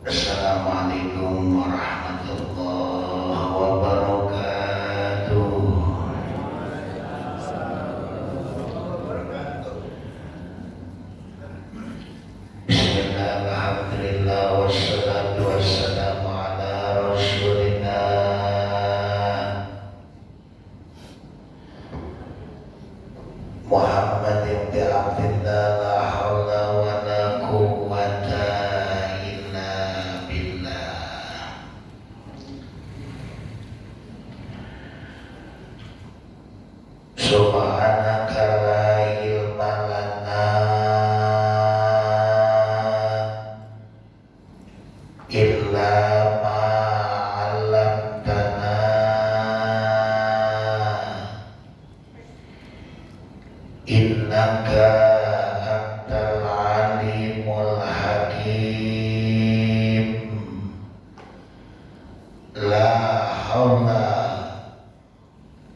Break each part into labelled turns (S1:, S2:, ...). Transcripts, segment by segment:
S1: Assalamualaikum warahmatullahi wabarakatuh. Bismillah, alhamdulillah, wassalatu wassalamu ala rasulillah Muhammad ibn Abdillah, la hawla wa la quwwata illa billah. Subhanaka la ilma lana illa ma 'allamtana innaka antal alimul hakim. La haula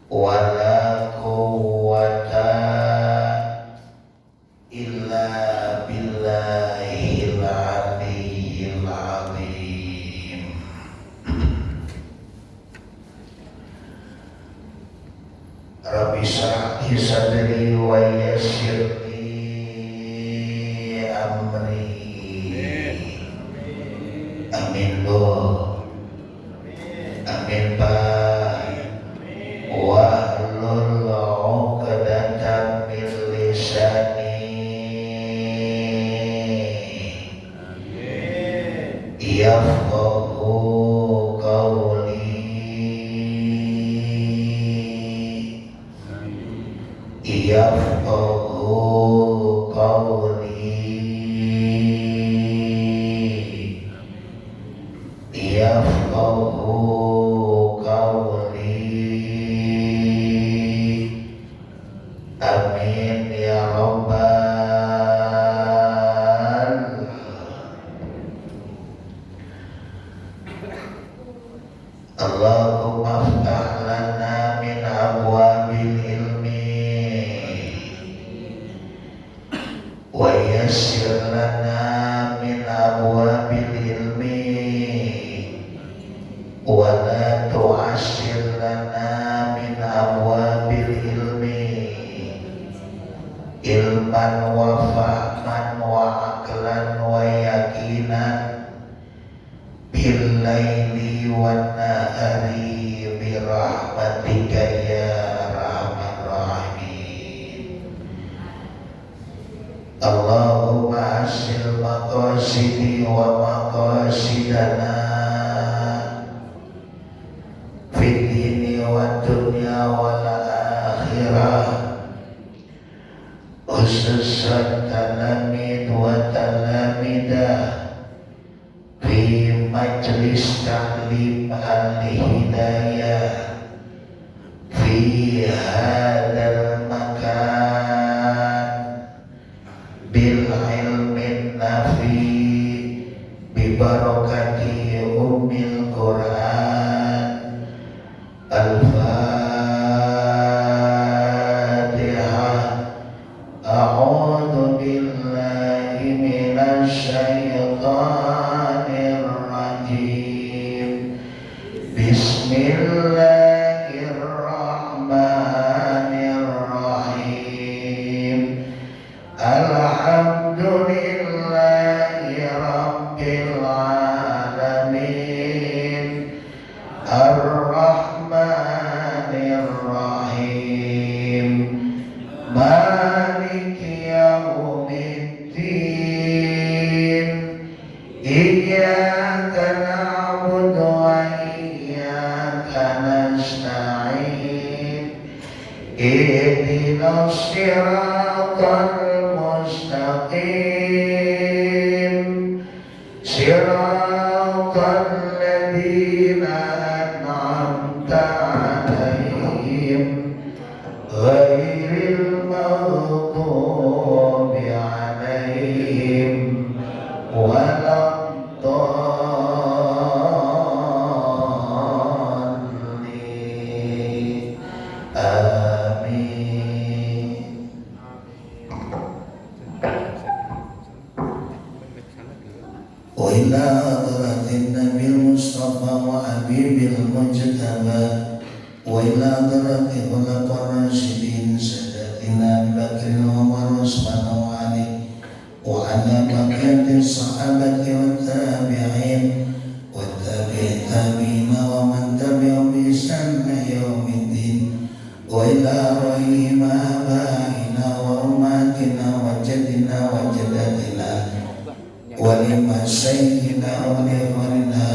S1: wa la quwwata illa billahil aliyyil azim. Rabbi shrah li sadri wa yassir li amri. Amin Lord. Amin Pak. Wahlul 'uqdatam min lisani yafqahu qawli. Yafqahu qawli. Yafqahu qawli. Amin ya rabbal. Allahumma aftah lana min abwabil ilmi wa yassir lana min abwabil ilmi wa la tu'assir lana min abwabil ilmi ilman wa fahman wa aqlan wa yaqinan bil laili wan nahari bi rahmatika ya arhamar rahimin. Allahumma hasil maqasidi wa maqasidana fid dini wa dunya wal akhirah, khususan talamid wa talamidah fi majlis ta'lim al-hidayah fi hadal makan bil ilmin nafi bi barakati ummil Quran. Al-Fatihah. A'udzu billahi minasy syaithanir rajim. Bismillahirrahmanirrahim. Alhamdulillahi rabbil alamin. Ar-Rahmanir Rahim. Maliki yaumiddin. Iyyaka na'budu wa iyyaka nasta'in. Ihdinas siratal mustaqim. Siratal ladzina an'amta 'alaihim ghairil maghdubi 'alaihim waladdallin. Amin. وإلى حضرة النبي المصطفى وحبيب المجتبى وإلى حضرة خلفاء الراشدين سادتنا أبي بكر وعمر وعثمان وعلي وعلى بقية الصحابة والتابعين والتابعين ومن تبعهم بإحسان إلى يوم الدين وإلى رحم آبائنا وأمهاتنا وجدنا وجداتنا ولمشايخنا ولإخواننا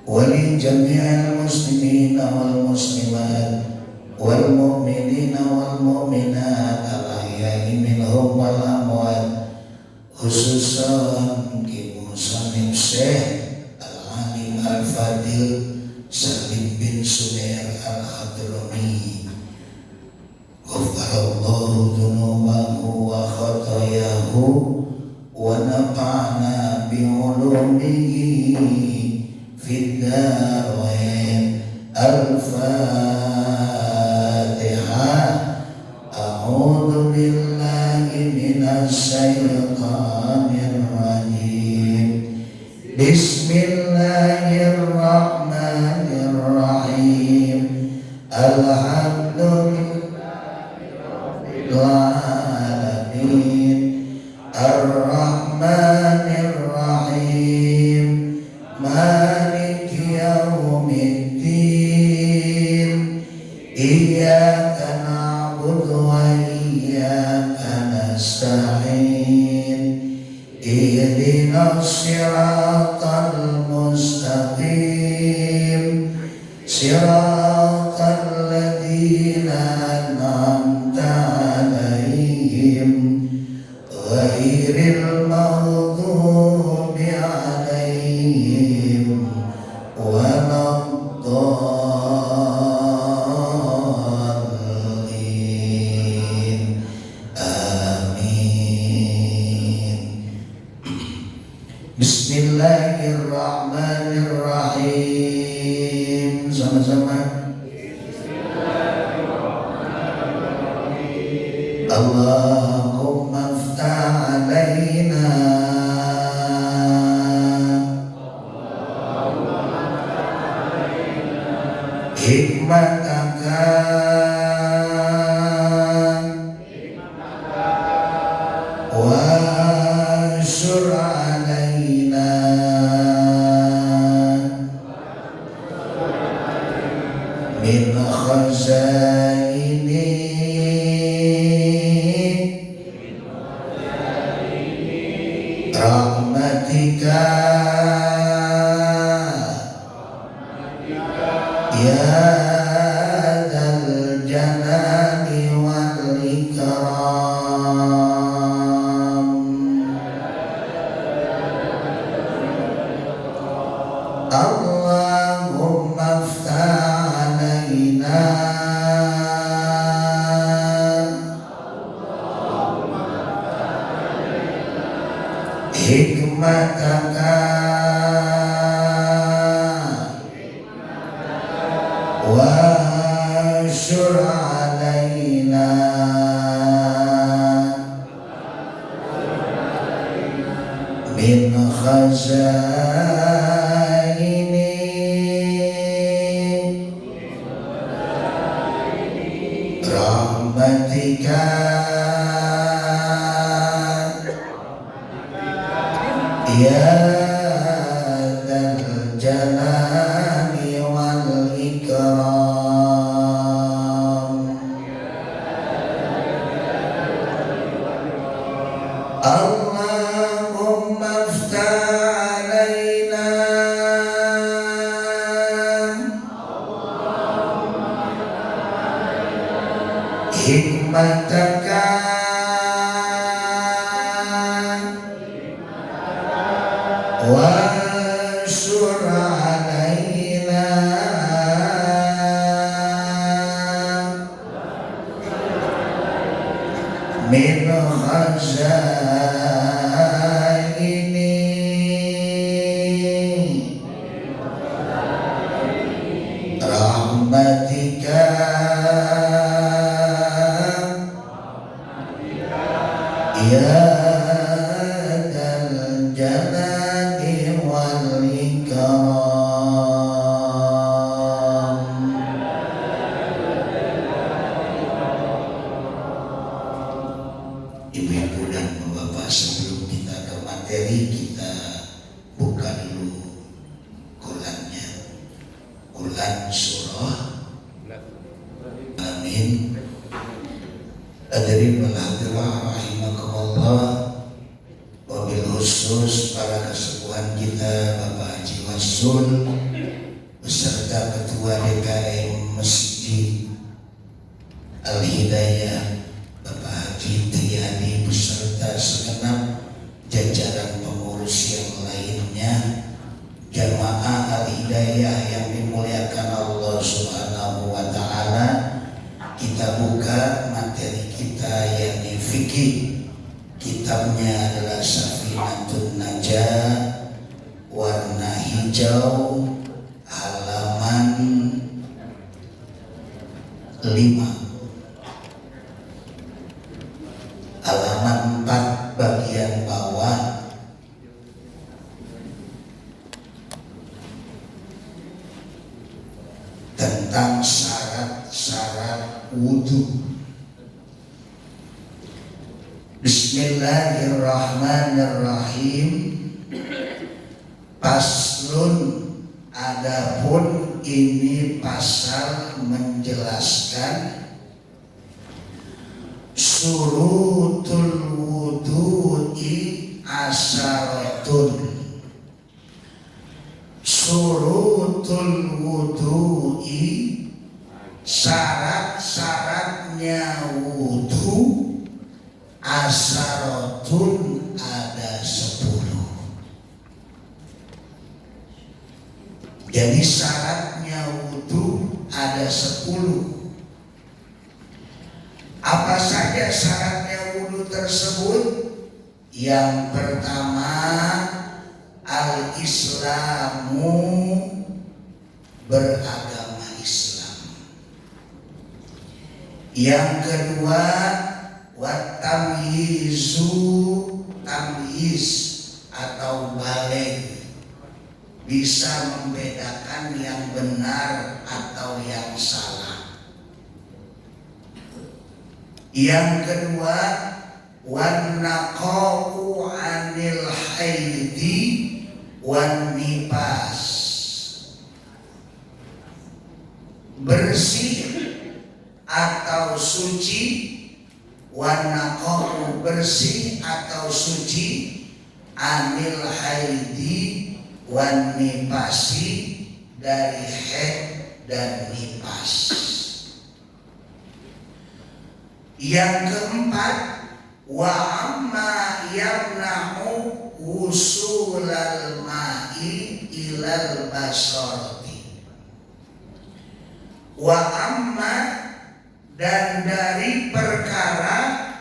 S1: ولجميع المسلمين والمسلمات والمؤمنين والمؤمنات الأحياء منهم والأموات خصوصا Muslim Syekh Al-Alim Al-Fadil Salim bin Sudair Al-Hadrami Ghafarallahu dhunubahu wa khatayahu wa nafa'na bi'ulumihi fid darain. Al-Fatihah. A'udzu billahi minasy syaithanir rajim. Bismillahirrahmanirrahim. Alhamdulillahirabbil alamin. Ar-Rahmanirrahim. Maliki yaumiddin. Iyyaka na'budu wa iyyaka nasta'in. Ihdinas siratal mustaqim. Siratal ladzina an'amta 'alaihim ghairil maghdubi 'alaihim waladdallin. Amin. Bismillahirrahmanirrahim. Sama-sama. Allahumma aftah alaina hikmataka wa syur alaina min khazaini rahmatika ya dzal jalali wal ikram. Allahumma aftah alaina hikmataka wa syur alaina min khazaini rahmatika ya dzal jalali wal ikram. Allahumma aftah alaina hikmataka wa syur alaina min khazaini rahmatika ya dzal jalali jalali wal ikram. Ibu-ibu dan bapak, sebelum kita ke materi, kita buka dulu Qurannya. Quran surah Amin. Hadirin wal hadirat rahimakumullah, wabil khusus para kesepuhan kita Bapak Haji Wasul beserta Ketua DKM Masjid Al-Hidayah Bapak Haji Triadi beserta segenap jajaran pengurus yang lainnya, jamaah Al-Hidayah yang dimuliakan Allah Subhanahu wa Ta'ala. Kita buka materi kita, yakni fikih. Kitabnya adalah Safinatun Najah, warna hijau, halaman 5, halaman 4 bagian bawah. Tentang syarat-syarat wudu. Bismillahirrahmanirrahim. Paslun, adapun ini pasal menjelaskan surutul wudu'i asyaratun. Surutul wudu'i, syarat-syaratnya wudu, asyaratun ada 10. Jadi syaratnya wudu ada 10. Apa saja syaratnya wudu tersebut? Yang pertama, al-islamu, beragama Islam. Yang kedua, wat tamyizu, tamyiz atau balik, bisa membedakan yang benar atau yang salah. Yang kedua, wan naqa'u 'anil haidi wan nifas, bersih atau suci, wan naqa'u, bersih atau suci, anil haidi wan nifasi, dari haid dan nifas. Yang keempat, wa amma yamna'u usulal ma'i ilal basarati. Wa amma, dan dari perkara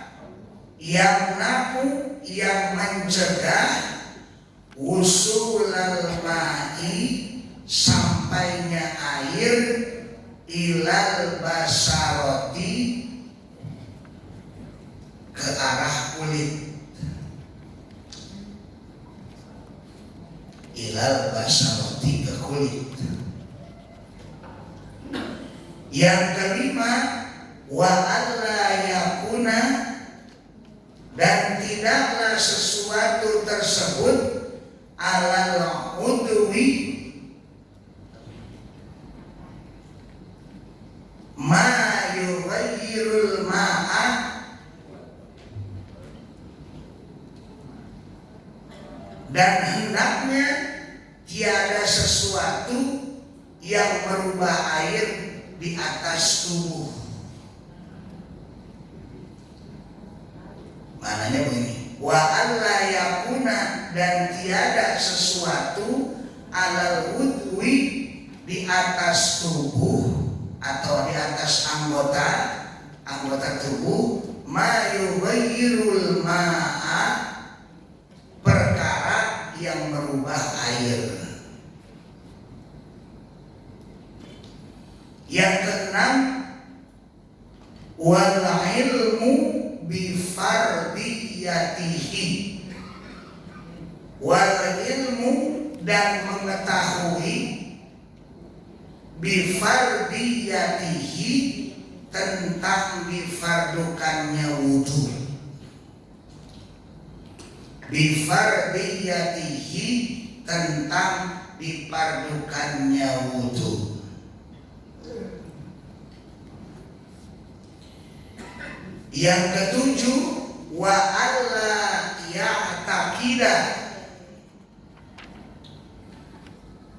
S1: yamna'u, yang mencegah, usulal ma'i, sampainya air, ilal basarati, ke arah kulit. Ilal basarati, ke kulit. Yang kelima, wa alla yakuna, dan tidaklah sesuatu tersebut alal udwi, ma yughayyirul ma'a, dan hendaknya tiada sesuatu yang merubah air di atas tubuh. Maknanya begini, wa alla yakuna, dan tiada sesuatu alal udwi, di atas tubuh atau di atas anggota tubuh, ma yughayyirul ma'a, perkara yang merubah air. Yang keenam, wal ilmu bi fardiyatihi,
S2: wal ilmu dan mengetahui bifardiyatihi tentang difardukannya wudu, bifardiyatihi tentang difardukannya wudu. Yang ketujuh, wa alla ya'taqida,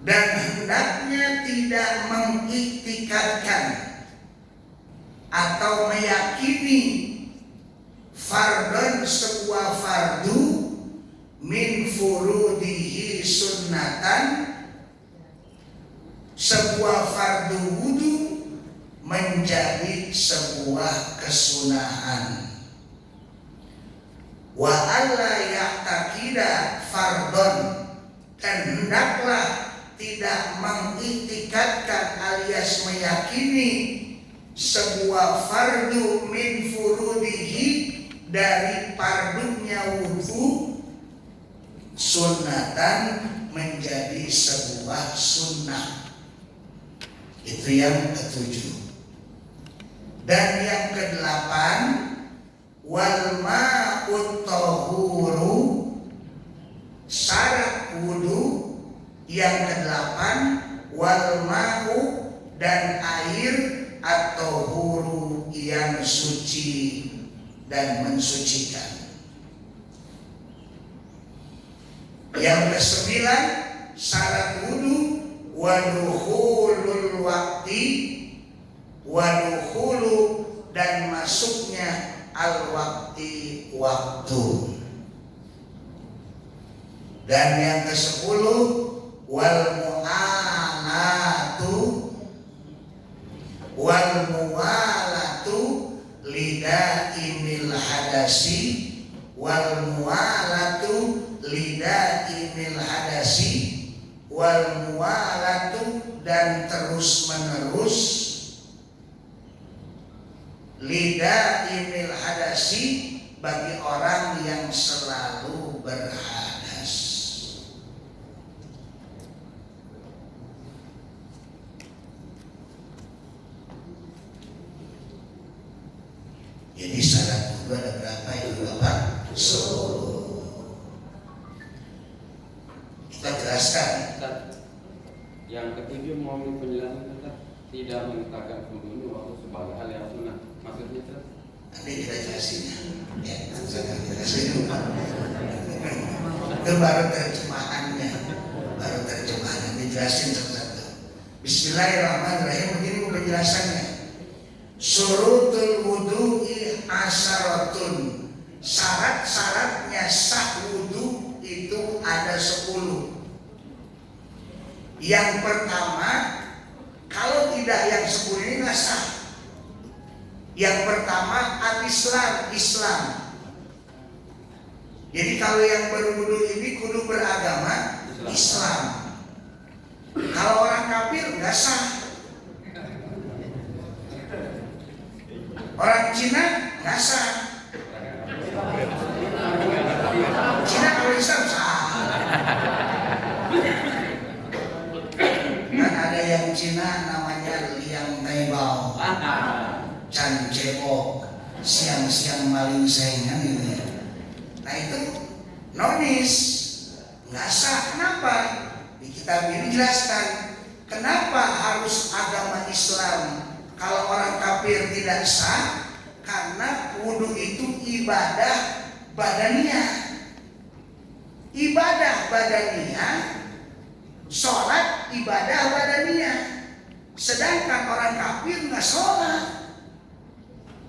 S2: dan hendaknya tidak mengiktikadkan atau meyakini fardun sebuah fardu min furudihi sunnatan, sebuah fardu wudu menjadi sebuah kesunahan. Wa alla ya'taqida fardun, dan hendaklah tidak mengiktikadkan alias meyakini sebuah fardu min furudihi dari fardunya wudu sunnatan menjadi sebuah sunnah. Itu yang ketujuh. Dan yang kedelapan, wal ma'ut tahuru, syarat wudu yang kedelapan, wal ma'u, dan air atau huru yang suci dan mensucikan. Yang kesembilan, syarat wudu wadukhulul wakti, wadukhulu, dan masuknya al-wakti, waktu. Dan yang ke-10, wal mu'alatu lidaimil hadasi, wal mu'alatu lidaimil hadasi, wal mu'alatu, dan terus menerus lidaimil hadasi, bagi orang yang selalu berhadas. Jadi syarat wudu ada berapa itu Bapak? 10. Kita jelaskan.
S3: Yang ketujuh mau penjelasan Ustaz, tidak mengatakan wudu waktu sebagai hal yang sunnah. Maksudnya Ustaz?
S2: Nanti kita jelasin ya. Saya jelasin dulu. Itu baru terjemahannya, dijelasin satu-satu. Bismillahirrahmanirrahim. Begini penjelasannya. Syurutul wudu'i asyaratun, syarat-syaratnya sah wudu itu ada 10. Yang pertama, kalau tidak yang 10 ini nggak sah. Yang pertama Islam. Jadi kalau yang berwudu ini kudu beragama Islam. Kalau orang kafir nggak sah. Orang Cina nggak sah. Cina kalau Islam sah. Kan ada yang Cina namanya Liang Taibao, Chan Cebok, siang-siang maling saingan ini. Nah itu nonis nggak sah. Kenapa? Di kitab ini jelaskan kenapa harus agama Islam. Kalau orang kafir tidak sah, karena wudu itu ibadah badaniyah. Ibadah badaniyah, sholat ibadah badaniyah. Sedangkan orang kafir nggak sholat.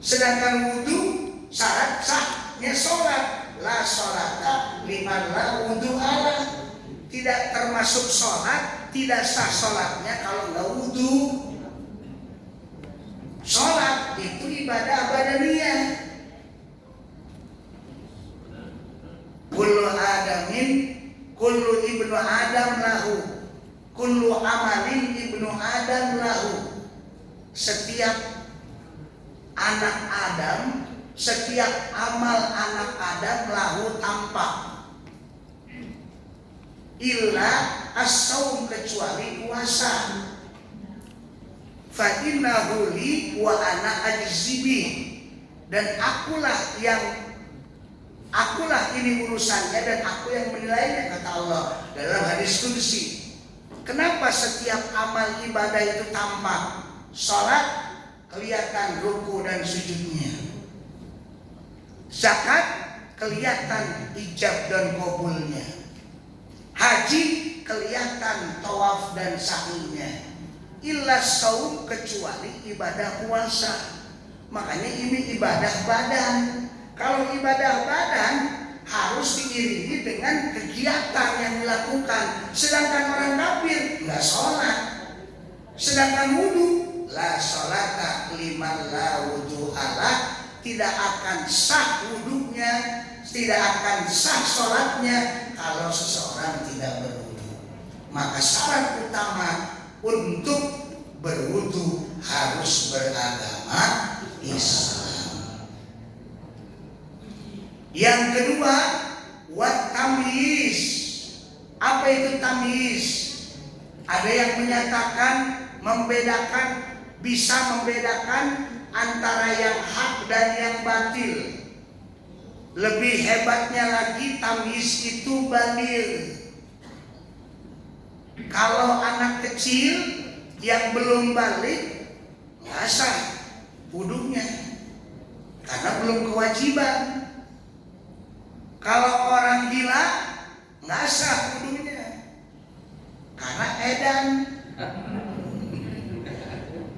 S2: Sedangkan wudu syarat sahnya sholat. La sholata liman la wudu ala. Tidak termasuk sholat, tidak sah sholatnya kalau nggak wudu. Sholat itu ibadah badaniyah. Kullu ibnu Adam lahu, kullu amalin ibnu Adam lahu. Setiap anak Adam, setiap amal anak Adam lahu tampak. illa as-saum, kecuali puasa. Fa innahu li wa ana ajzibi, dan akulah ini urusannya dan aku yang menilainya, kata Allah dalam hadis qudsi. Kenapa setiap amal ibadah itu tampak? Salat kelihatan ruku dan sujudnya. Zakat kelihatan ijab dan qabulnya. Haji kelihatan tawaf dan sa'inya. Illa saum, kecuali ibadah puasa. Makanya ini ibadah badan. Kalau ibadah badan harus diiringi dengan kegiatan yang dilakukan. Sedangkan orang kafir nggak sholat. Sedangkan wudu, la sholata liman la wudu'alah, tidak akan sah wudunya, tidak akan sah sholatnya kalau seseorang tidak berwudu. Maka syarat utama untuk berwudu harus beragama Islam. Yang kedua, wat tamyiz. Apa itu tamyiz? Ada yang menyatakan bisa membedakan antara yang hak dan yang batil. Lebih hebatnya lagi, tamyiz itu baligh. Kalau anak kecil yang belum balik nggak sah wudunya karena belum kewajiban. Kalau orang gila nggak sah wudunya karena edan,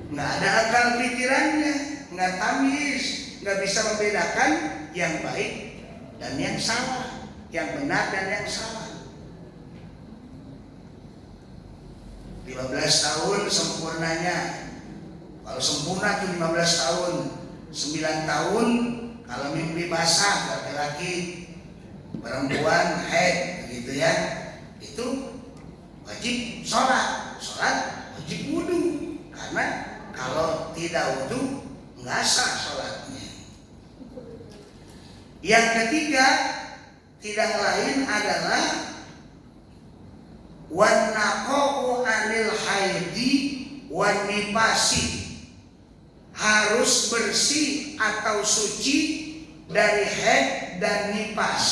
S2: nggak ada akal pikirannya, nggak tamyiz, nggak bisa membedakan yang baik dan yang salah, yang benar dan yang salah. 15 tahun sempurnanya. Kalau sempurna itu 15 tahun. 9 tahun kalau mimpi basah, laki-laki, perempuan haid, gitu ya. Itu wajib sholat wajib wudu. Karena kalau tidak wudu nggak sah sholatnya. Yang ketiga, tidak lain adalah wan naqa'u anil haidi wan nifasi, harus bersih atau suci dari haid dan nifas.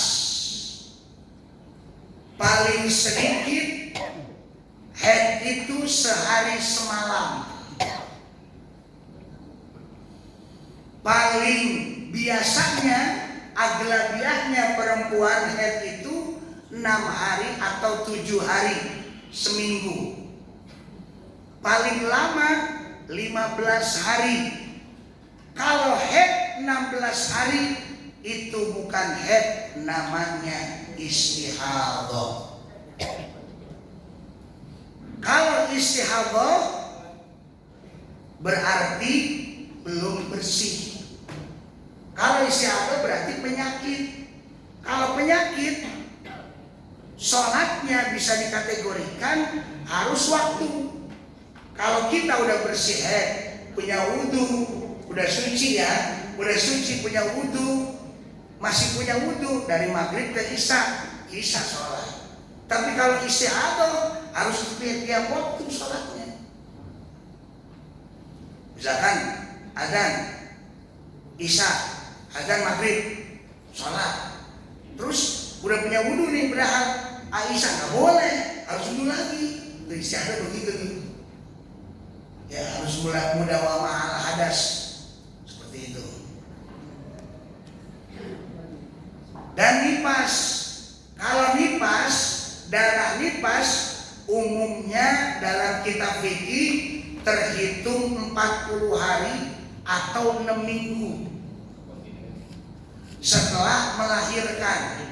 S2: Paling sedikit haid itu sehari semalam. Paling biasanya aglabiahnya perempuan haid itu 6 hari atau 7 hari seminggu. Paling lama 15 hari. Kalau haid 16 hari itu bukan haid, namanya istihadah. Kalau istihadah berarti belum bersih. Kalau istihadah berarti penyakit. Kalau penyakit, sholatnya bisa dikategorikan harus waktu. Kalau kita udah bersih haid, punya wudu, udah suci ya, udah suci punya wudu, masih punya wudu dari maghrib ke isya sholat. Tapi kalau istihadah harus tiap waktu sholatnya. Misalkan adzan isya, adzan maghrib, sholat. Terus udah punya wudu nih berhal, Aisyah nggak boleh, harus wudu lagi. Itu istihadah begitu nih. Ya harus mudawamah ala hadas, seperti itu. Dan nifas, kalau nifas, darah nifas umumnya dalam kitab fikih terhitung 40 hari atau 6 minggu setelah melahirkan.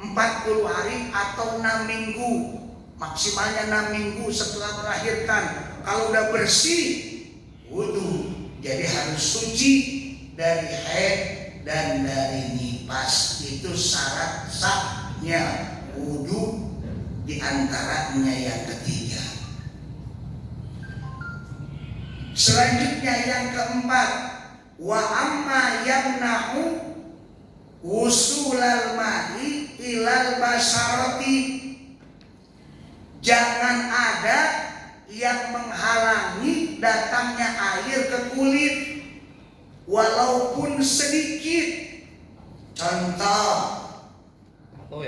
S2: 40 hari atau 6 minggu, maksimalnya 6 minggu setelah melahirkan. Kalau udah bersih wudu, jadi harus suci dari haid dan dari nifas. Itu syarat sahnya wudu, diantaranya yang ketiga. Selanjutnya yang keempat, wa amma yamna'u wusulal ma'i ilal basarati Jangan ada yang menghalangi datangnya air ke kulit walaupun sedikit. Contoh, atau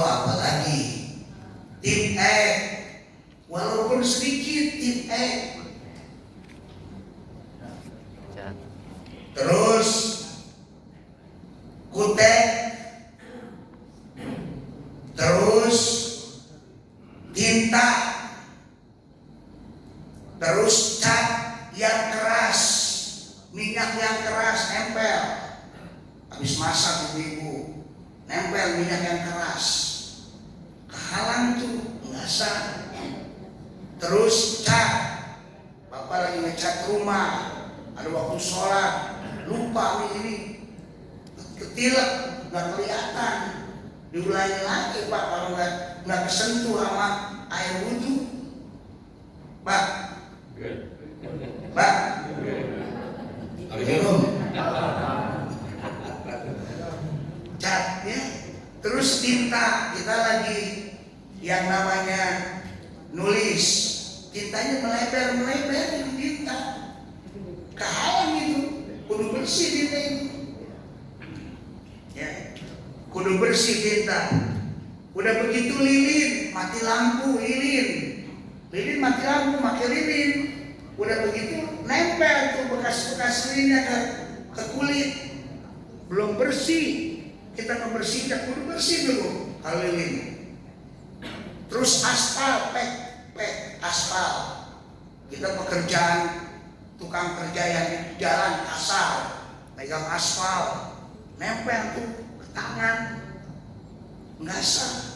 S2: apa lagi? Tip X, walaupun sedikit tip X. Terus kutek, terus tinta, terus cat yang keras, minyak yang keras nempel. Habis masak ibu-ibu, nempel minyak yang keras, kehalang tuh, nggak sah. Terus cat, bapak lagi ngecat rumah, ada waktu sholat, lupa ini ketilep, nggak kelihatan, diulangi lagi pak kalau nggak kesentuh sama air wudhu, pak, pak, minum, cat ya, terus tinta, kita lagi yang namanya nulis, tintanya melebar di tinta, kehalang itu, kudu bersih tinta itu. Ya, kudu bersih tinta. Udah begitu lilin, mati lampu lilin mati lampu, pakai lilin. Udah begitu nempel tuh bekas-bekas lilinnya ke kulit, belum bersih. Kita membersihkan, kudu bersih dulu kalau lilin. Terus aspal, pek aspal. Kita pekerjaan tukang kerja yang di jalan kasar, pegang aspal, nempel tuh ke tangan, nggak sah.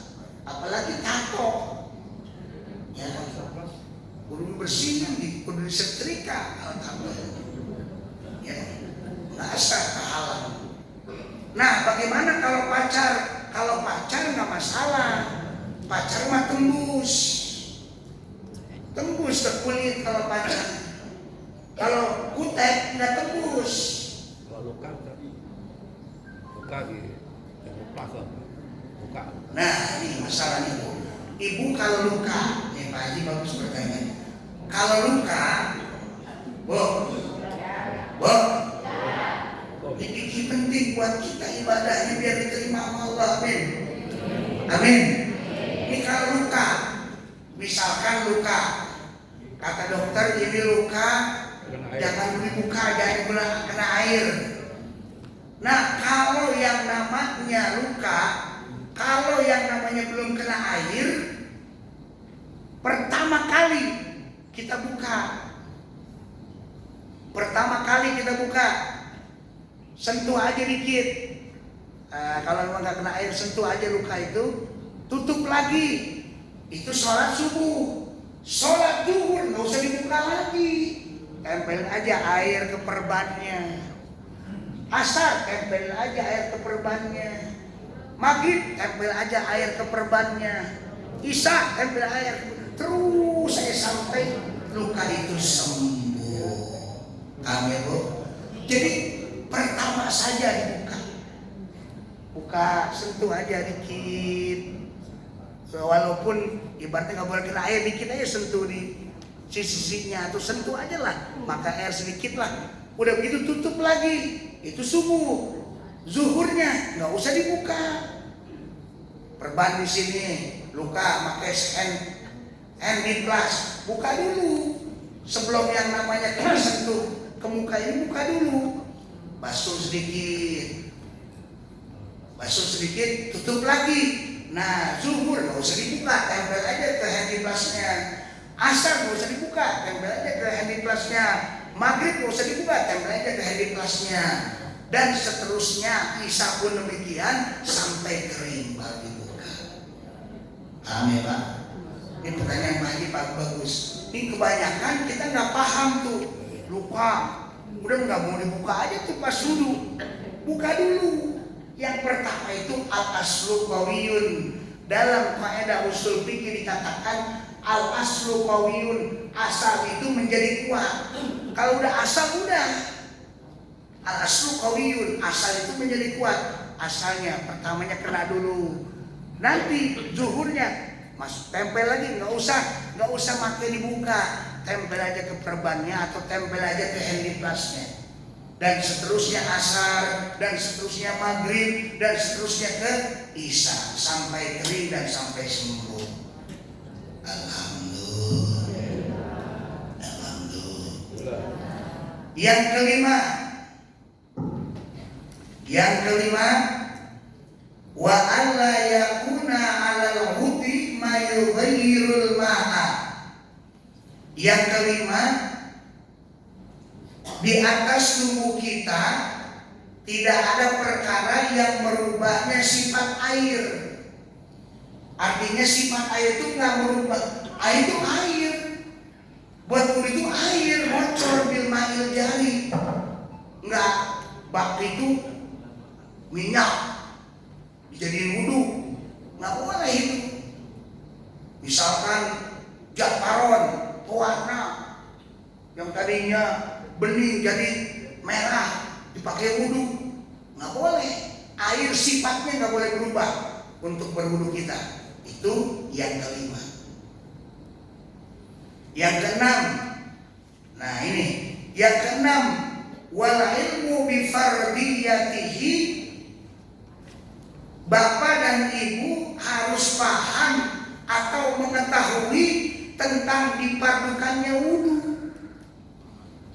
S2: Apalagi tato, ya, kudu bersihin, kudu disetrika kalau tato, ya, nggak sah, kehalang. Nah, bagaimana kalau pacar? Kalau pacar nggak masalah, pacar mah tembus ke kulit kalau pacar. Kalau kutek nggak tembus. Nah, ini masalahnya bu. Ibu kalau luka, nih Pak Haji bagus pertanyaan. Kalau luka, bu, ini penting buat kita ibadahnya biar diterima sama Allah. Amin. Ini kalau luka, misalkan luka, kata dokter ini luka, jangan dibuka, jangan kena air. Nah, kalau yang namanya luka, kalau yang namanya belum kena air, pertama kali kita buka. Sentuh aja dikit. Kalau memang nggak kena air, sentuh aja luka itu, tutup lagi. Itu sholat subuh. Sholat zuhur nggak usah dibuka lagi, tempelin aja air ke perbannya. Asar tempelin aja air ke perbannya. Maghrib tempel aja air ke perbannya. Isya tempel air, terus saya sampai luka itu sembuh. Amin bu. Jadi pertama saja dibuka, buka, sentuh aja dikit. Walaupun ibaratnya nggak boleh kena air, dikit aja sentuh di sisi-sisinya atau sentuh aja lah, maka air sedikit lah. Udah begitu tutup lagi, itu subuh. Zuhurnya nggak usah dibuka. Perban di sini luka, pakai hand plus, buka dulu. Sebelum yang namanya kita sentuh ke muka ini, buka dulu. Basuh sedikit, tutup lagi. Nah, zuhur nggak usah dibuka, tempel aja ke handy plusnya. Asar nggak usah dibuka, tempel aja ke handy plusnya. Maghrib nggak usah dibuka, tempel aja ke handy plusnya. Dan seterusnya, Isya pun demikian sampai kering baru dibuka. Amin pak. Ini pertanyaan Pak Haji bagus. Ini kebanyakan kita nggak paham tuh, lupa. Udah nggak mau dibuka aja tuh pas wudu. Buka dulu. Yang pertama itu al-aslu qawiyun. Dalam kaidah usul fikih dikatakan al-aslu qawiyun, asal itu menjadi kuat. Kalau udah asal udah. Al-aslu qawiyun, asal itu menjadi kuat. Asalnya pertamanya kena dulu. nanti zuhurnya mas tempel lagi, nggak usah pakai dibuka, tempel aja ke perbannya atau tempel aja ke handiplasnya, dan seterusnya asar, dan seterusnya maghrib, dan seterusnya ke isya sampai kering dan sampai sembuh. Alhamdulillah. Yang kelima, wa alla yakuna 'alal hudi ma yughayyirul ma'a. Yang kelima, di atas tubuh kita tidak ada perkara yang merubahnya sifat air. Artinya sifat air itu nggak merubah. Air itu air. Buat wudu itu air, bocor bil ma'il jari. Enggak, bak itu minyak dijadiin wudu, nggak boleh itu. Misalkan japaron pewarna yang tadinya bening jadi merah dipakai wudu, nggak boleh. Air sifatnya nggak boleh berubah untuk berwudu kita. Itu yang kelima. Yang keenam, nah ini yang keenam, wal ilmu bi fardiyatihi. Bapak dan ibu harus paham atau mengetahui tentang dipardukannya wudu.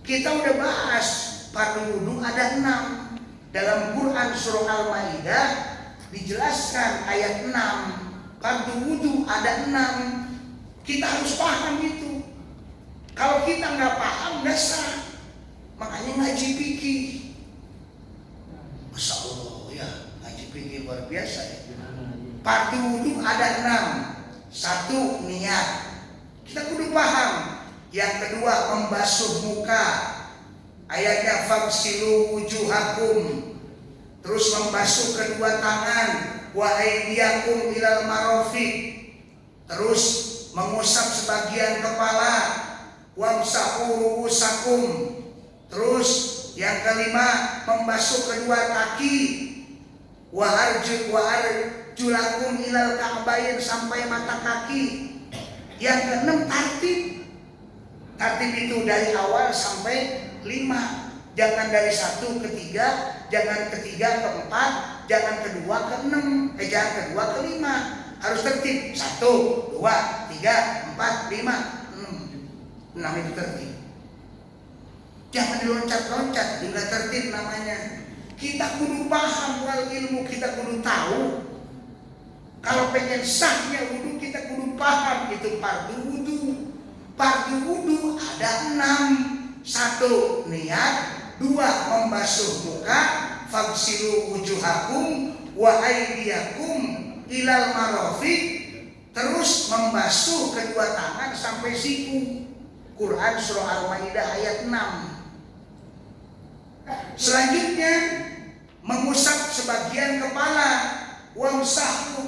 S2: Kita udah bahas fardu wudu ada 6. Dalam Quran surah Al-Maidah dijelaskan ayat 6. Fardu wudu ada 6. Kita harus paham itu. Kalau kita nggak paham nggak sah. Makanya ngaji fikih. Masya Allah ya, ngaji fikih luar biasa ya. Fardu wudu ada 6. 1 niat. Kita kudu paham. Yang kedua membasuh muka. Ayatnya fagsilu wujuhakum. Terus membasuh kedua tangan. Wa aydiyakum ilal marafiq. Terus mengusap sebagian kepala. Wamsahu ru'usakum. Terus yang kelima membasuh kedua kaki. Wa arjulakum ilal ka'bayn sampai mata kaki. Yang keenam tartib. Tartib itu dari awal sampai 5. Jangan dari 1 ke 3, jangan ketiga ke 4, jangan kedua ke 6, jangan kedua ke 5. Harus tertib. 1, 2, 3, 4, 5. 6 itu tertib. Jangan diloncat-loncat, juga tertib namanya. Kita kudu paham wal ilmu, kita kudu tahu. Kalau pengen sahnya wudu kita kudu paham itu fardu wudu. Fardu wudu ada 6. 1 niat, 2 membasuh muka, fagsilu wujuhakum wa aydiyakum ilal marafiq. Terus membasuh kedua tangan sampai siku. Quran surah Al-Maidah ayat 6. Selanjutnya mengusap sebagian kepala. Wamsahu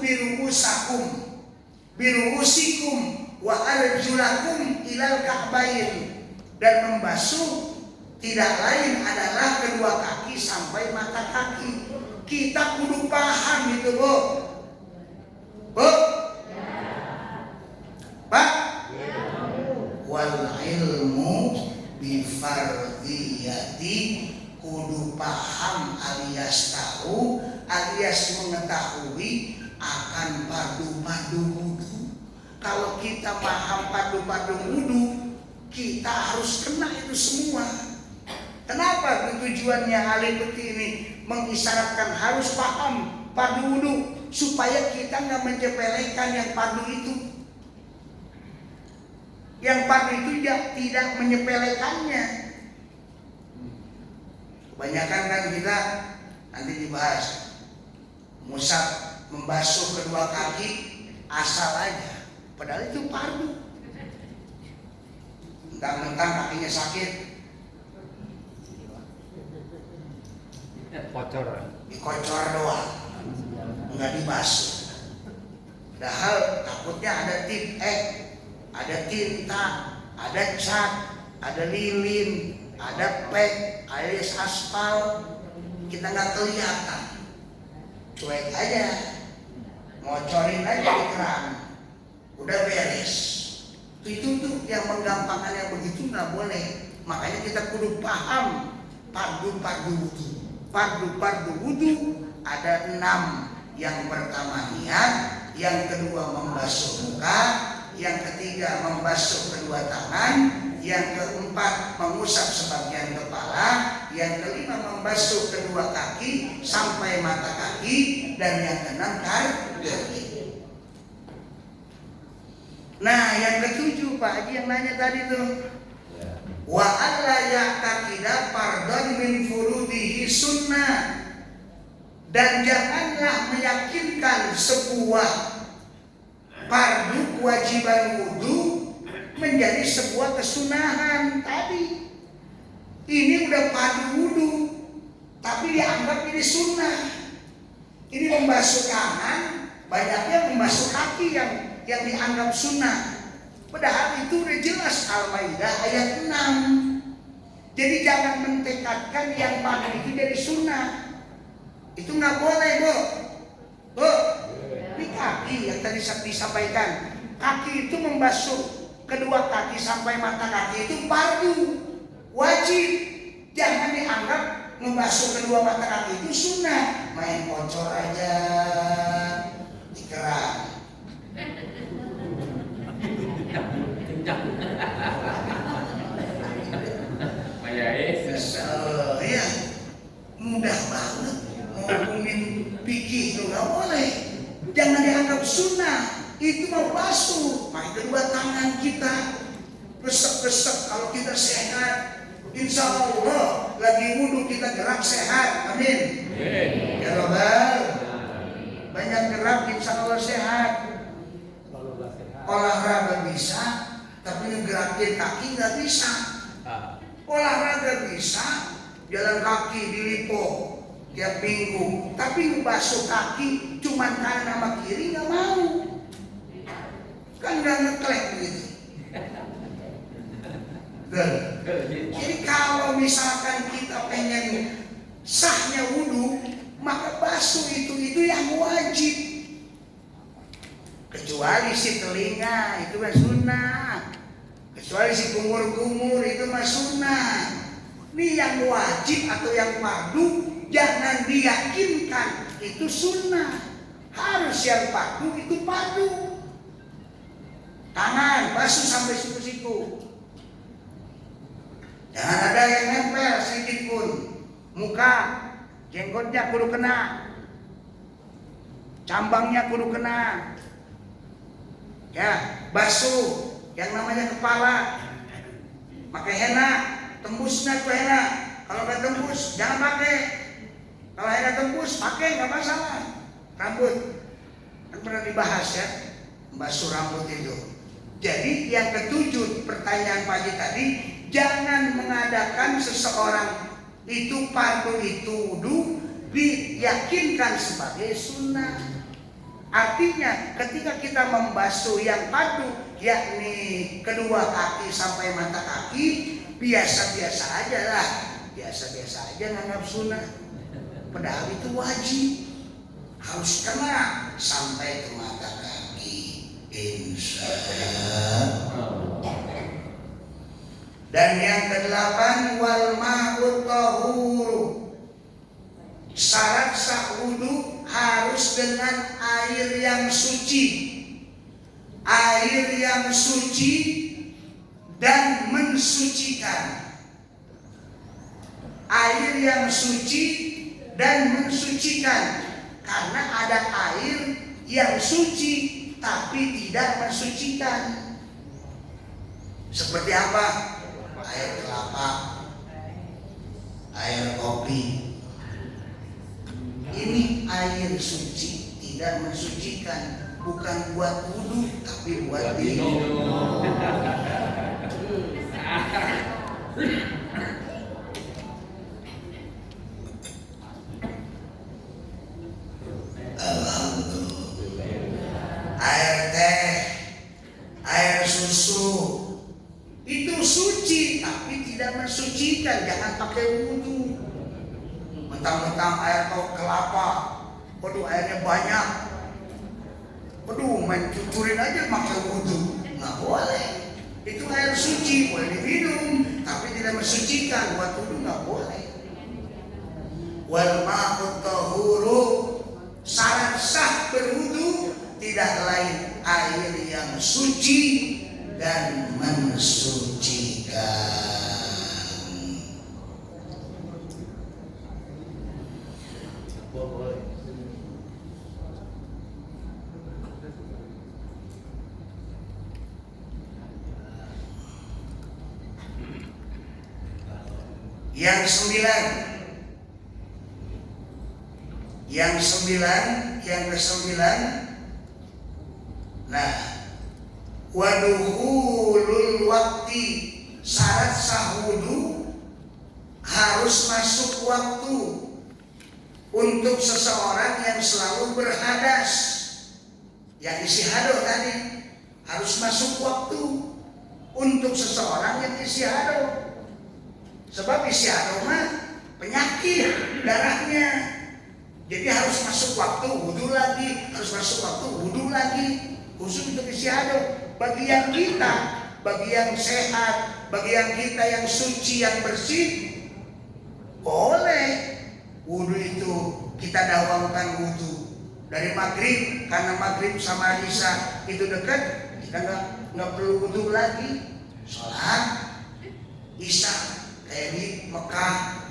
S2: biru'usikum wa arjulakum ilal ka'bayn. Dan membasuh tidak lain adalah kedua kaki sampai mata kaki. Kita kudu paham itu, Bu. Bu? Pak? Wal ilmu bifardiyati, kudu paham alias tahu alias mengetahui akan fardu wudu. Kalau kita paham fardu wudu, kita harus kena itu semua. Kenapa tujuannya ahli fikih ini mengisyaratkan harus paham fardu wudu, supaya kita nggak menyepelekan yang fardu itu. Yang fardu itu tidak menyepelekannya. Kebanyakan kan kita nanti dibahas musab membasuh kedua kaki asal aja, padahal itu fardu. Mentang-mentang kakinya sakit dikocor doang, nggak dibasuh. Padahal takutnya ada tip ada tinta, ada cat, ada lilin, ada pek, alias aspal. Kita nggak kelihatan, cuek aja. ngocorin aja di keran, udah beres. Itu tuh yang menggampangkan yang begitu nggak boleh. Makanya kita kudu paham fardu-fardu wudu. Fardu-fardu wudu ada 6. Yang pertama niat, yang kedua membasuh muka, yang ketiga membasuh kedua tangan, yang keempat mengusap sebagian kepala, yang kelima membasuh kedua kaki sampai mata kaki, dan yang keenam kaki. Nah, yang ketujuh Pak Haji yang nanya tadi tuh, wa alla ya'taqida fardhan min furudihi sunnah, dan janganlah meyakinkan sebuah fardu kewajiban wudu menjadi sebuah kesunahan tadi. Ini udah fardu wudu tapi dianggap ini sunnah. Ini membasuh tangan, banyaknya membasuh kaki yang dianggap sunnah. Padahal itu udah jelas Al-Maidah ayat 6. Jadi jangan mentekadkan yang fardu itu jadi sunnah. Itu nggak boleh, Bu. Ini kaki yang tadi disampaikan. Kaki itu membasuh kedua kaki sampai mata kaki itu fardu, wajib. Jangan dianggap membasuh kedua mata kaki itu sunnah. Main bocor aja di keran. Ya, mudah banget ngomongin fikih itu nggak boleh. Jangan dianggap sunnah. Itu mau basuh, main kedua tangan kita, resep-resep kalau kita sehat. Insya Allah lagi wudhu kita gerak sehat, amin. Ya Rabbal, banyak gerak insya Allah sehat. Olahraga bisa, tapi ngegerakin kaki nggak bisa. Olahraga bisa, jalan kaki di Lipo tiap minggu, tapi ngebasuh kaki cuman kanan sama kiri nggak mau, kan nggak ngeklek gitu. Jadi kalau misalkan kita pengen sahnya wudhu, maka basuh itu yang wajib. Kecuali si telinga itu mah sunnah, kecuali si kumur-kumur itu mah sunnah. Ini yang wajib atau yang fardu jangan diyakinkan itu sunnah. Harus yang fardu itu fardu. Tangan basuh sampai siku-siku. Jangan ada yang nempel sedikit pun. Muka, jenggotnya kudu kena, cambangnya kudu kena. Ya, basuh yang namanya kepala, pakai henna, tembusnya ke henna. Kalau nggak tembus, jangan pakai. Kalau henna tembus, pakai nggak masalah. Rambut, kan pernah dibahas ya, basuh rambut itu. Jadi yang ketujuh pertanyaan pagi tadi, jangan mengadakan seseorang itu fardu itu wudu diyakinkan sebagai sunnah. Artinya ketika kita membasuh yang fardu, yakni kedua kaki sampai mata kaki, biasa-biasa aja lah, biasa-biasa aja nganggap sunnah. Padahal itu wajib, harus kena sampai ke mata kaki. Insya Allah. Dan yang ke-8 wal ma'ut tahur. Syarat sah wudu harus dengan air yang suci. Air yang suci dan mensucikan. Air yang suci dan mensucikan. Karena ada air yang suci tapi tidak mensucikan. Seperti apa? Air kelapa, air kopi. Ini air suci, tidak mensucikan, bukan buat wudu tapi buat minum. Alhamdulillah. Air teh, air susu itu suci tapi tidak mensucikan, jangan pakai wudu. Mentang-mentang air kelapa, waduh airnya banyak, Aduh, main cucurin aja pakai wudhu, nggak boleh. Itu air suci boleh diminum, tapi tidak mensucikan. Buat wudhu nggak boleh. Wal ma'ut tahuru, syarat sah berwudhu tidak lain air yang suci dan mensucikan. Yang kesembilan, nah, waduhulul waktu, syarat sah wudu harus masuk waktu untuk seseorang yang selalu berhadas. Yang istihadah tadi harus masuk waktu untuk seseorang yang istihadah. Sebab istihadah mah penyakit darahnya. Jadi harus masuk waktu wudu lagi, harus masuk waktu wudu lagi. Khusus untuk istihadah. Bagi yang kita, bagi yang sehat, bagi yang kita yang suci, yang bersih, boleh wudu itu kita dawamkan wudu dari maghrib, karena maghrib sama isya itu dekat, kita nggak perlu wudu lagi. Sholat isya kayak di Mekah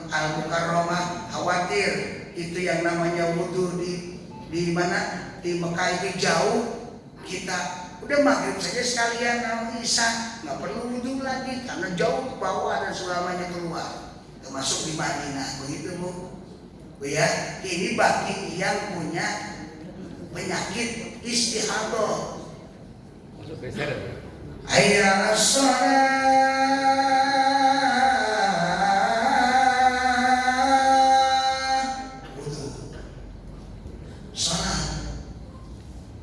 S2: Al-Mukarramah, khawatir itu yang namanya wudu di mana di Mekah itu jauh, kita udah maghrib saja sekalian sama isya, nggak perlu wudu lagi karena jauh ke bawah dan selamanya keluar, termasuk di Madinah. Begitu Bu ya. Ini bagi yang punya penyakit istihadah.
S4: Masuk beser.
S2: Hayya 'alas-shalah.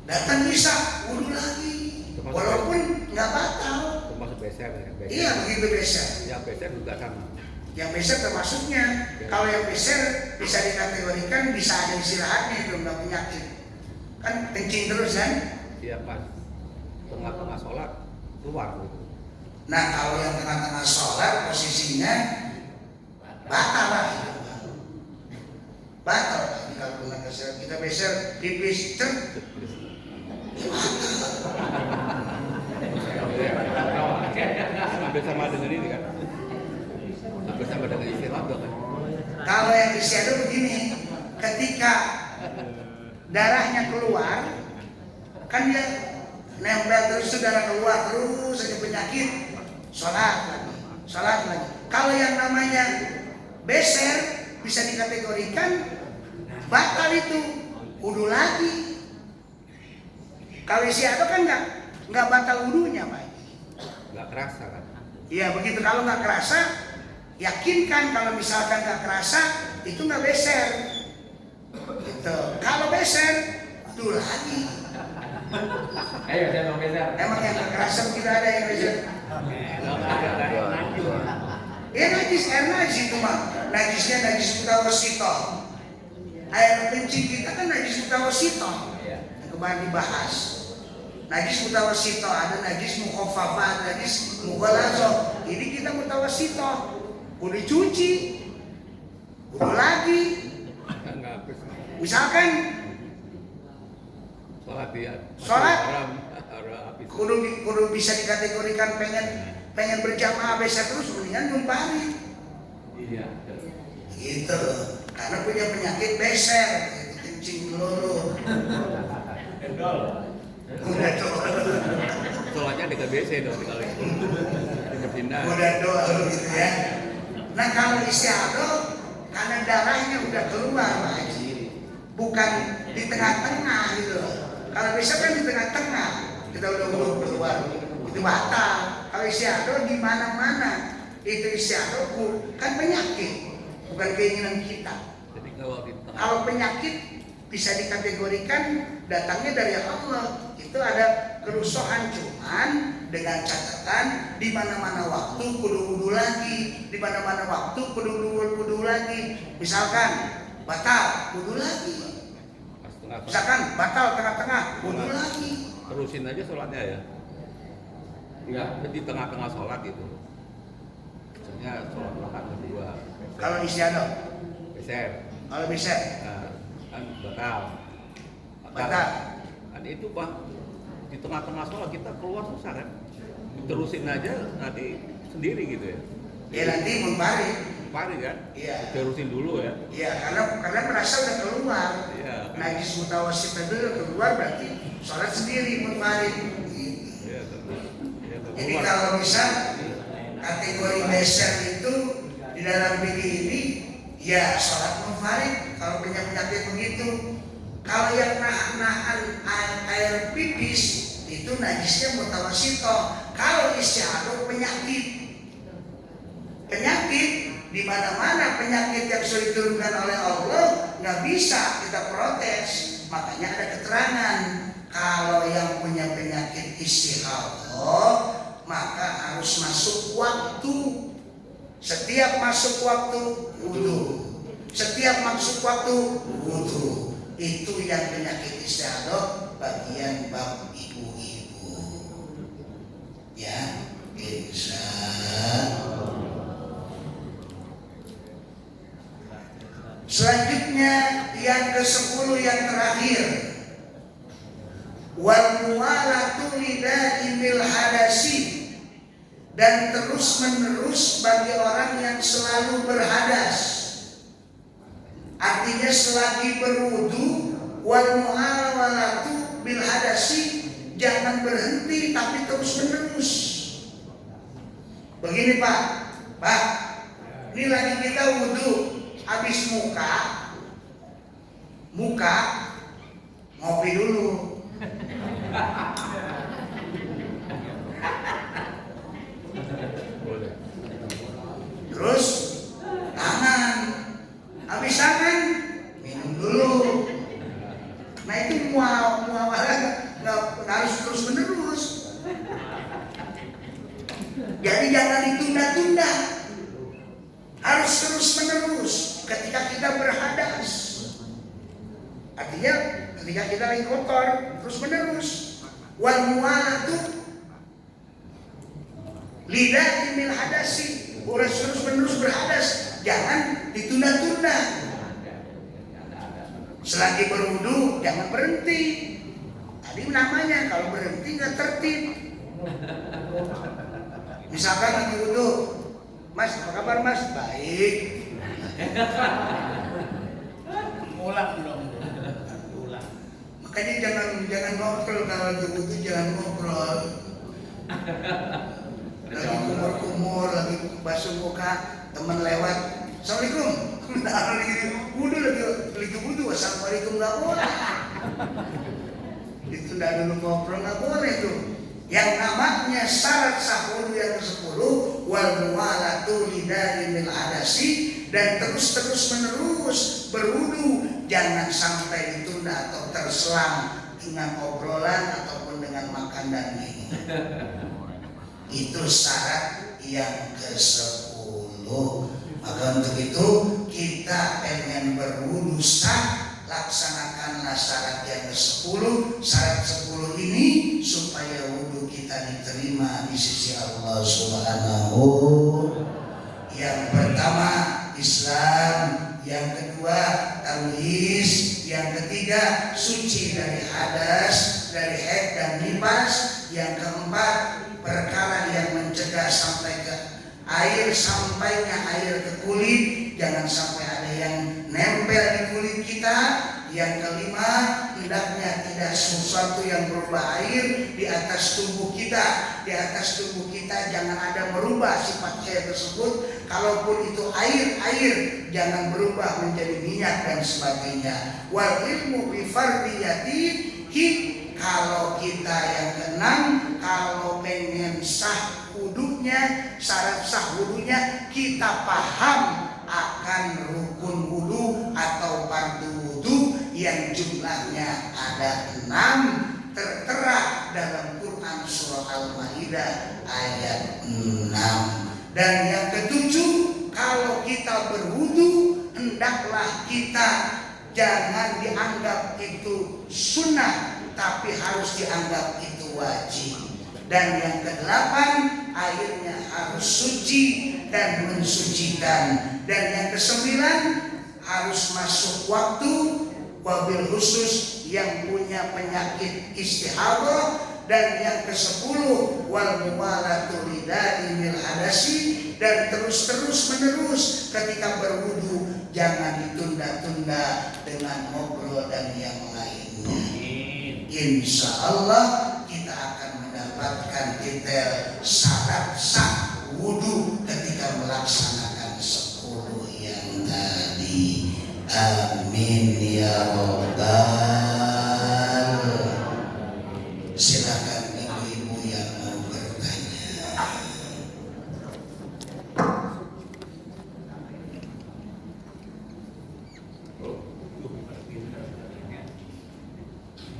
S2: Datang bisa wudu lagi, walaupun nggak batal.
S4: Termasuk beser ya.
S2: Iya, begitu beser.
S4: Yang beser juga sama.
S2: Yang beser termasuknya. Kalau yang beser bisa dikategorikan bisa ada istirahatnya, itu nggak penyakit. Kan kencing terus kan?
S4: Iya pas tengah-tengah sholat keluar gitu.
S2: Nah kalau yang tengah-tengah sholat posisinya batal lah. Batal lah. Kalau kita beser pipis
S4: Hampir sama dengan ini kan. Hampir sama dengan istihadah kan.
S2: Kalau yang istihadah begini, ketika darahnya keluar, kan dia nempel terus, darah keluar terus saja penyakit, sholat lagi. Kalau yang namanya beser bisa dikategorikan batal itu, wudu lagi. Kalau istihadah kan nggak batal wudunya Pak.
S4: Nggak kerasa kan?
S2: Iya begitu. Kalau nggak kerasa, yakinkan kalau misalkan nggak kerasa itu nggak beser. Gitu. Kalau beser, wudu lagi.
S3: Ayo saya mau beser.
S2: Emang yang nggak kerasa tidak ada yang beser. Ya najis, air najis itu mah. Najisnya najis mutawasito. Air kencing kita kan najis mutawasito. Yang kemarin dibahas. Najis mutawasito, ada najis mukhaffafa, ada najis mughalazah. Ini kita mutawasito. Udah cuci, udah lagi. Misalkan sholat kudu bisa dikategorikan pengen berjamaah beser terus, mendingan numpari.
S3: Iya.
S2: Gitu. Karena punya penyakit beser, kencing melulu. Udah doa.
S4: Sholatnya dekat BC dong kalau itu. Pindah.
S2: Udah doa gitu ya. Nah kalau istihadah karena darahnya udah keluar Pak Haji, bukan di tengah-tengah gitu. Kalau bisa kan di tengah-tengah, kita udah keluar, itu batal. Kalau istihadah di mana-mana, itu istihadah kan penyakit, bukan keinginan kita.
S4: Jadi
S2: Kalau penyakit bisa dikategorikan datangnya dari Allah. Itu ada kerusuhan, cuman dengan catatan di mana-mana waktu kudu wudu lagi, di mana-mana waktu kudu wudu lagi. Misalkan batal, wudu lagi.
S4: Tengah-tengah.
S2: Misalkan batal tengah-tengah, wudhu lagi.
S4: Terusin aja sholatnya ya.
S3: Enggak.
S4: Di tengah-tengah sholat itu. Misalnya sholat rakaat kedua.
S2: Kalau istiadah,
S4: Geser.
S2: kalau bisa,
S4: Nah, kan batal.
S2: batal.
S4: Kan itu Pak, di tengah-tengah sholat kita keluar susah kan? Terusin aja nanti sendiri gitu ya.
S2: Ya nanti munfarid.
S4: Pari kan?
S2: Iya.
S4: Terusin dulu ya.
S2: Iya, karena merasa udah keluar.
S4: Iya.
S2: Najis mutawasit itu keluar berarti sholat sendiri munfarid.
S4: Iya, tentu. Iya, tentu.
S2: Jadi kalau misal kategori beser itu di dalam fikih ini ya sholat munfarid kalau punya penyakit begitu. Kalau yang nahan air pipis itu najisnya mutawasito. Kalau istiadah penyakit di mana-mana penyakit yang sudah diturunkan oleh Allah nggak bisa kita protes. Makanya ada keterangan kalau yang punya penyakit istihadah maka harus masuk waktu. Setiap masuk waktu wudu. Setiap masuk waktu wudu. Itu yang penyakit istihadah bagian bab ibu-ibu. Ya, insya selanjutnya yang ke-10 yang terakhir, wal muwalatu lidaimil hadasi, dan terus menerus bagi orang yang selalu berhadas. Artinya selagi berwudu, wal muwalatu bil hadasi, jangan berhenti tapi terus menerus. Begini Pak, ini lagi kita wudu. Habis muka ngopi dulu. Terus tangan, habis tangan minum dulu. Nah itu muawalah nggak harus terus menerus. Jadi jangan ditunda-tunda, harus terus menerus. Ketika kita berhadas, artinya ketika kita lagi kotor terus menerus. Wal muwalatu lidaimil hadasi, harus terus menerus berhadas, jangan ditunda-tunda. Selagi berwudu jangan berhenti. Tadi namanya kalau berhenti nggak tertib. Misalkan lagi wudu, Mas apa kabar Mas? Baik.
S5: Ulang dong. Ulang.
S2: Makanya jangan ngobrol kalau lagi wudu, jangan ngobrol. Lagi kumur-kumur, lagi basuh muka, teman lewat, Assalamualaikum. Nah, lagi wudu, lagi wudu, Assalamualaikum nggak boleh. Ditunda dulu ngobrol nggak boleh tuh. Yang namanya syarat sah wudu yang ke-10, wal muwalatu lidaimil hadasi, dan terus menerus berwudu, jangan sampai ditunda atau terselang dengan obrolan ataupun dengan makan dan minum. Itu syarat yang ke-10. Maka untuk itu kita pengen berwudu sah, laksanakanlah syarat yang ke-10. Syarat 10 ini supaya wudu kita diterima di sisi Allah Subhanahu. Yang pertama Islam, yang kedua tauhid, yang ketiga suci dari hadas, dari haid dan nifas, yang keempat perkara yang mencegah sampai ke air, sampainya air ke kulit, jangan sampai ada yang nempel di kulit kita. Yang kelima, hendaknya tidak sesuatu yang berubah air di atas tubuh kita. Di atas tubuh kita jangan ada merubah sifat air tersebut. Kalaupun itu air, jangan berubah menjadi minyak dan sebagainya. Wal ilmu bi fardiyatihi, kalau kita yang keenam, kalau pengen sah wudunya, syarat sah wudunya, kita paham akan rukun wudu atau fardu wudu yang jumlahnya ada 6, tertera dalam Quran surah Al-Maidah ayat 6. Dan yang ke-7, kalau kita berwudu hendaklah kita jangan dianggap itu sunnah, tapi harus dianggap itu wajib. Dan yang kedelapan, airnya harus suci dan mensucikan. Dan yang kesembilan, harus masuk waktu, wabil khusus yang punya penyakit istihadah. Dan yang ke-10, wal muwalatu lidaimil hadasi, dan terus menerus ketika berwudu jangan ditunda-tunda dengan ngobrol dan yang lainnya. Insya Allah kita akan mendapatkan detail syarat sah wudu ketika melaksanakan 10 yang tadi. Amin ya rabbal